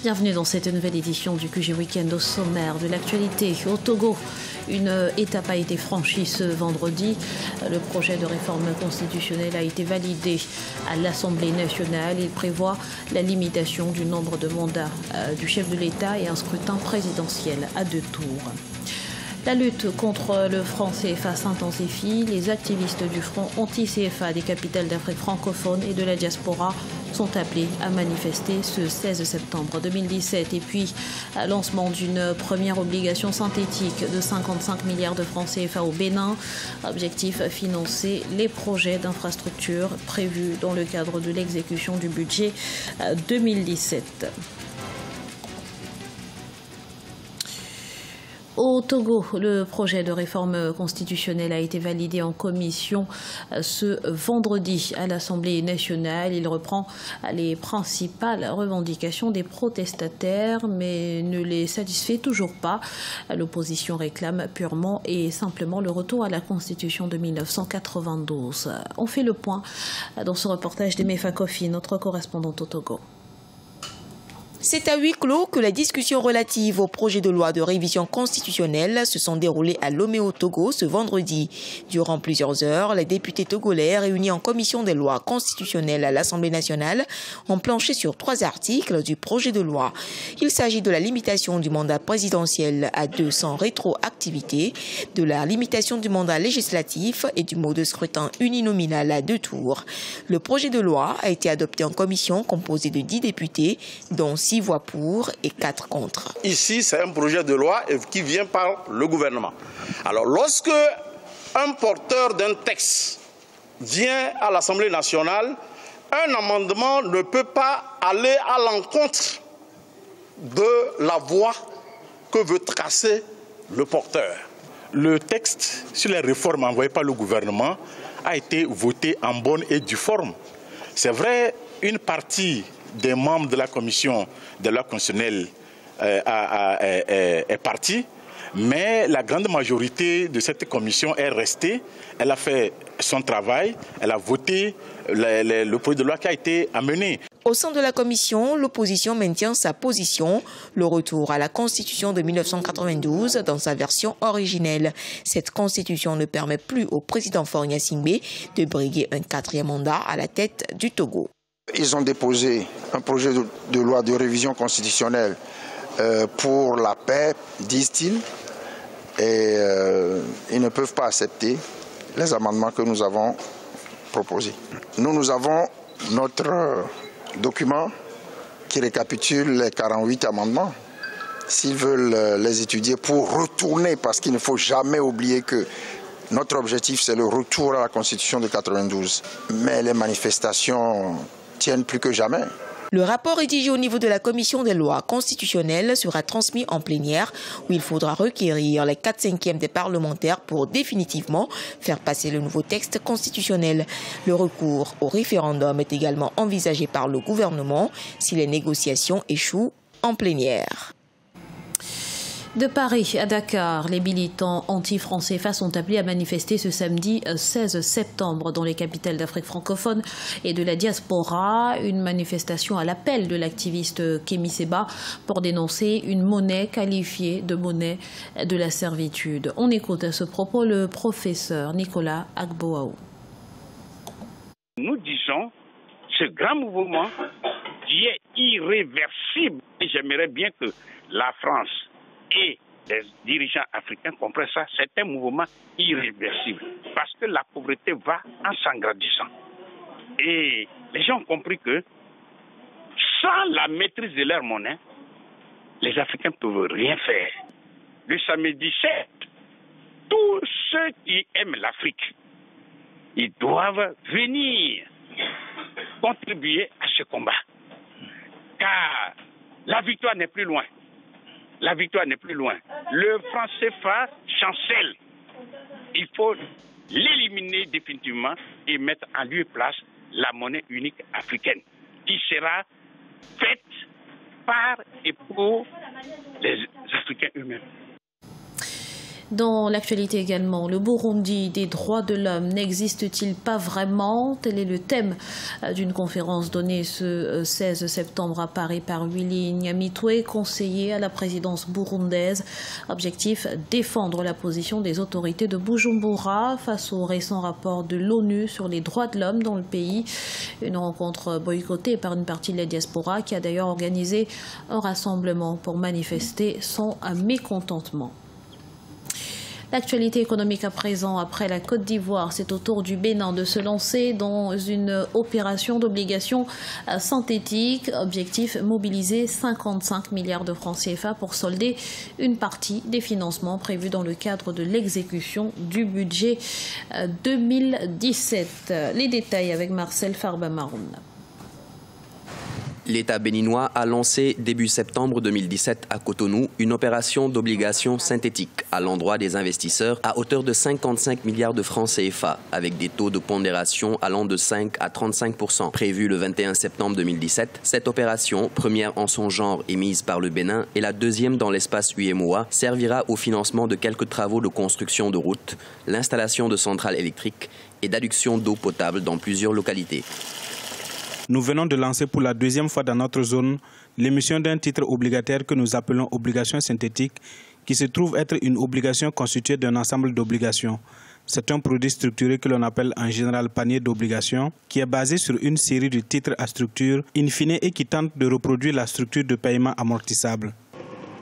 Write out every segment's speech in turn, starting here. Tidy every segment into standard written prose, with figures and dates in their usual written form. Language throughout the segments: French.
Bienvenue dans cette nouvelle édition du QG Week-end. Au sommaire de l'actualité. Au Togo, une étape a été franchie ce vendredi. Le projet de réforme constitutionnelle a été validé à l'Assemblée nationale. Il prévoit la limitation du nombre de mandats du chef de l'État et un scrutin présidentiel à 2 tours. La lutte contre le franc CFA s'intensifie. Les activistes du front anti-CFA des capitales d'Afrique francophone et de la diaspora sont appelés à manifester ce 16 septembre 2017. Et puis, lancement d'une première obligation synthétique de 55 milliards de francs CFA au Bénin. Objectif, financer les projets d'infrastructure prévus dans le cadre de l'exécution du budget 2017. Au Togo, le projet de réforme constitutionnelle a été validé en commission ce vendredi à l'Assemblée nationale. Il reprend les principales revendications des protestataires, mais ne les satisfait toujours pas. L'opposition réclame purement et simplement le retour à la Constitution de 1992. On fait le point dans ce reportage d'Emefa Kofi, notre correspondante au Togo. C'est à huis clos que les discussions relatives au projet de loi de révision constitutionnelle se sont déroulées à Lomé au Togo ce vendredi. Durant plusieurs heures, les députés togolais réunis en commission des lois constitutionnelles à l'Assemblée nationale ont planché sur 3 articles du projet de loi. Il s'agit de la limitation du mandat présidentiel à 2 sans rétroactivité, de la limitation du mandat législatif et du mode de scrutin uninominal à 2 tours. Le projet de loi a été adopté en commission composée de 10 députés, dont 6 voix pour et 4 contre. Ici, c'est un projet de loi qui vient par le gouvernement. Alors, lorsque un porteur d'un texte vient à l'Assemblée nationale, un amendement ne peut pas aller à l'encontre de la voie que veut tracer le porteur. Le texte sur les réformes envoyées par le gouvernement a été voté en bonne et due forme. C'est vrai, une partie des membres de la commission de loi constitutionnelle est partie, mais la grande majorité de cette commission est restée. Elle a fait son travail, elle a voté le projet de loi qui a été amené. Au sein de la commission, l'opposition maintient sa position, le retour à la Constitution de 1992 dans sa version originelle. Cette Constitution ne permet plus au président Faure Gnassingbé de briguer un 4e mandat à la tête du Togo. Ils ont déposé un projet de loi de révision constitutionnelle pour la paix, disent-ils, et ils ne peuvent pas accepter les amendements que nous avons proposés. Nous avons notre document qui récapitule les 48 amendements. S'ils veulent les étudier pour retourner, parce qu'il ne faut jamais oublier que notre objectif, c'est le retour à la Constitution de 92. Mais les manifestations tiennent plus que jamais. Le rapport rédigé au niveau de la commission des lois constitutionnelles sera transmis en plénière où il faudra requérir les 4/5 des parlementaires pour définitivement faire passer le nouveau texte constitutionnel. Le recours au référendum est également envisagé par le gouvernement si les négociations échouent en plénière. De Paris à Dakar, les militants anti-franc CFA sont appelés à manifester ce samedi 16 septembre dans les capitales d'Afrique francophone et de la diaspora. Une manifestation à l'appel de l'activiste Kémy Séba pour dénoncer une monnaie qualifiée de monnaie de la servitude. On écoute à ce propos le professeur Nicolas Agboaou. Nous disons ce grand mouvement qui est irréversible. Et j'aimerais bien que la France et les dirigeants africains comprennent ça. C'est un mouvement irréversible parce que la pauvreté va en s'agrandissant. Et les gens ont compris que sans la maîtrise de leur monnaie, les Africains ne peuvent rien faire. Le samedi 7, tous ceux qui aiment l'Afrique, ils doivent venir contribuer à ce combat. Car la victoire n'est plus loin. La victoire n'est plus loin. Le franc CFA chancelle. Il faut l'éliminer définitivement et mettre en lieu et place la monnaie unique africaine qui sera faite par et pour les Africains eux-mêmes. Dans l'actualité également, le Burundi des droits de l'homme n'existe-t-il pas vraiment? Tel est le thème d'une conférence donnée ce 16 septembre à Paris par Willy Nyamitwe, conseiller à la présidence burundaise. Objectif, défendre la position des autorités de Bujumbura face au récent rapport de l'ONU sur les droits de l'homme dans le pays. Une rencontre boycottée par une partie de la diaspora qui a d'ailleurs organisé un rassemblement pour manifester son mécontentement. L'actualité économique à présent, après la Côte d'Ivoire, c'est au tour du Bénin de se lancer dans une opération d'obligation synthétique. Objectif, mobiliser 55 milliards de francs CFA pour solder une partie des financements prévus dans le cadre de l'exécution du budget 2017. Les détails avec Marcel Farba-Maroun. L'État béninois a lancé début septembre 2017 à Cotonou une opération d'obligation synthétique à l'endroit des investisseurs à hauteur de 55 milliards de francs CFA avec des taux de pondération allant de 5 à 35%. Prévue le 21 septembre 2017, cette opération, première en son genre émise par le Bénin et la deuxième dans l'espace UEMOA, servira au financement de quelques travaux de construction de routes, l'installation de centrales électriques et d'adduction d'eau potable dans plusieurs localités. Nous venons de lancer pour la deuxième fois dans notre zone l'émission d'un titre obligataire que nous appelons obligation synthétique, qui se trouve être une obligation constituée d'un ensemble d'obligations. C'est un produit structuré que l'on appelle en général panier d'obligations, qui est basé sur une série de titres à structure in fine et qui tente de reproduire la structure de paiement amortissable.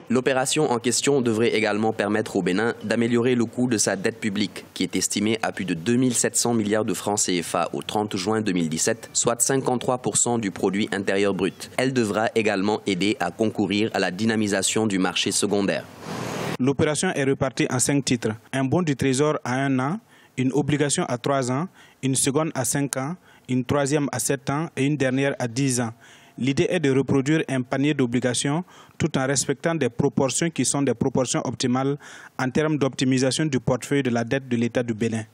L'opération en question devrait également permettre au Bénin d'améliorer le coût de sa dette publique, qui est estimée à plus de 2700 milliards de francs CFA au 30 juin 2017, soit 53% du produit intérieur brut. Elle devra également aider à concourir à la dynamisation du marché secondaire. L'opération est repartie en 5 titres. Un bon du Trésor à 1 an, une obligation à 3 ans, une seconde à 5 ans, une troisième à 7 ans et une dernière à 10 ans. L'idée est de reproduire un panier d'obligations tout en respectant des proportions qui sont des proportions optimales en termes d'optimisation du portefeuille de la dette de l'État du Bénin.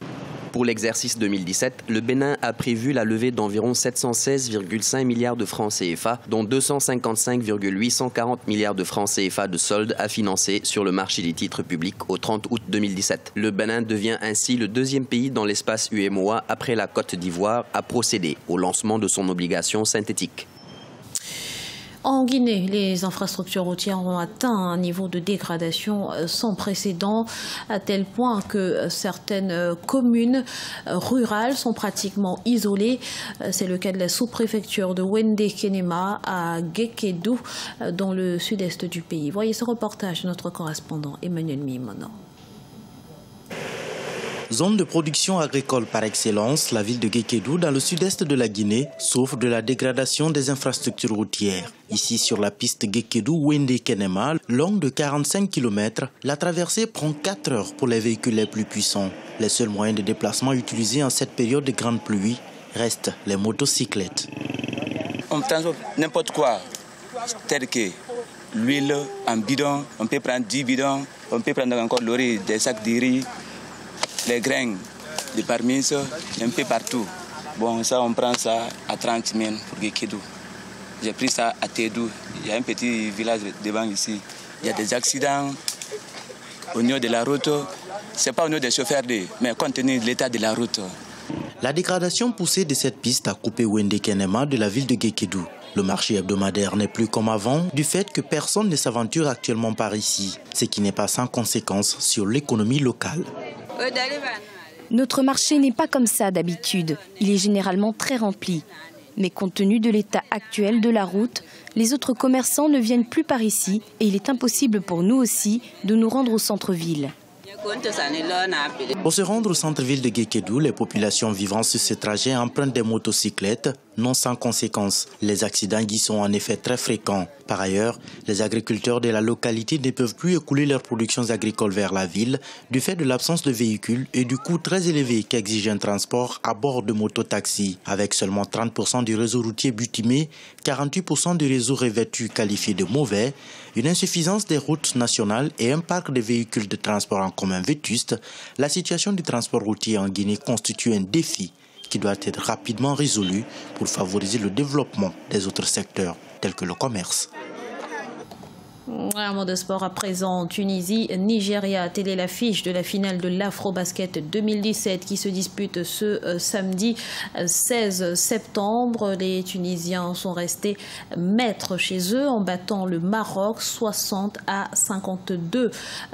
Pour l'exercice 2017, le Bénin a prévu la levée d'environ 716,5 milliards de francs CFA, dont 255,840 milliards de francs CFA de solde à financer sur le marché des titres publics au 30 août 2017. Le Bénin devient ainsi le deuxième pays dans l'espace UEMOA après la Côte d'Ivoire à procéder au lancement de son obligation synthétique. En Guinée, les infrastructures routières ont atteint un niveau de dégradation sans précédent, à tel point que certaines communes rurales sont pratiquement isolées. C'est le cas de la sous-préfecture de Wende Kenema à Gekedou, dans le sud-est du pays. Voyez ce reportage de notre correspondant Emmanuel Mimono. Zone de production agricole par excellence, la ville de Gekedou, dans le sud-est de la Guinée, souffre de la dégradation des infrastructures routières. Ici, sur la piste Gekedou-Wende-Kenema, longue de 45 km, la traversée prend 4 heures pour les véhicules les plus puissants. Les seuls moyens de déplacement utilisés en cette période de grande pluie restent les motocyclettes. On transporte n'importe quoi, tel que l'huile en bidon, on peut prendre 10 bidons, on peut prendre encore le riz, des sacs de riz, les grains, les parmis, un peu partout. Bon, ça, on prend ça à 30 000 pour Gekedou. J'ai pris ça à Tédou. Il y a un petit village devant ici. Il y a des accidents au niveau de la route. Ce n'est pas au niveau des chauffeurs, mais compte tenu de l'état de la route. La dégradation poussée de cette piste a coupé Wende Kenema de la ville de Gekedou. Le marché hebdomadaire n'est plus comme avant du fait que personne ne s'aventure actuellement par ici, ce qui n'est pas sans conséquence sur l'économie locale. Notre marché n'est pas comme ça d'habitude. Il est généralement très rempli. Mais compte tenu de l'état actuel de la route, les autres commerçants ne viennent plus par ici et il est impossible pour nous aussi de nous rendre au centre-ville. Pour se rendre au centre-ville de Gekedou, les populations vivant sur ce trajet empruntent des motocyclettes, non sans conséquences. Les accidents y sont en effet très fréquents. Par ailleurs, les agriculteurs de la localité ne peuvent plus écouler leurs productions agricoles vers la ville du fait de l'absence de véhicules et du coût très élevé qu'exige un transport à bord de mototaxis. Avec seulement 30% du réseau routier butimé, 48% du réseau revêtu qualifié de mauvais, une insuffisance des routes nationales et un parc de véhicules de transport en commun vétuste, la situation du transport routier en Guinée constitue un défi qui doit être rapidement résolu pour favoriser le développement des autres secteurs tels que le commerce. Un mot de sport à présent. Tunisie, Nigeria, telle est l'affiche de la finale de l'Afro-Basket 2017 qui se dispute ce samedi 16 septembre. Les Tunisiens sont restés maîtres chez eux en battant le Maroc 60-52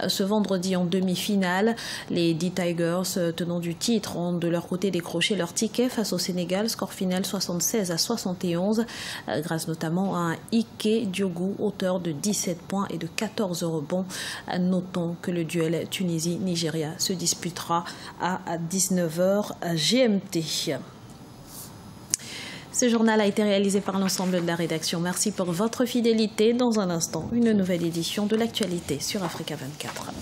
ce vendredi en demi-finale. Les 10 Tigers, tenants du titre, ont de leur côté décroché leur ticket face au Sénégal. Score final 76-71 grâce notamment à un Ike Diogu, auteur de 17 points et de 14 rebonds. Notons que le duel Tunisie-Nigeria se disputera à 19h GMT. Ce journal a été réalisé par l'ensemble de la rédaction. Merci pour votre fidélité. Dans un instant, une nouvelle édition de l'actualité sur Africa 24.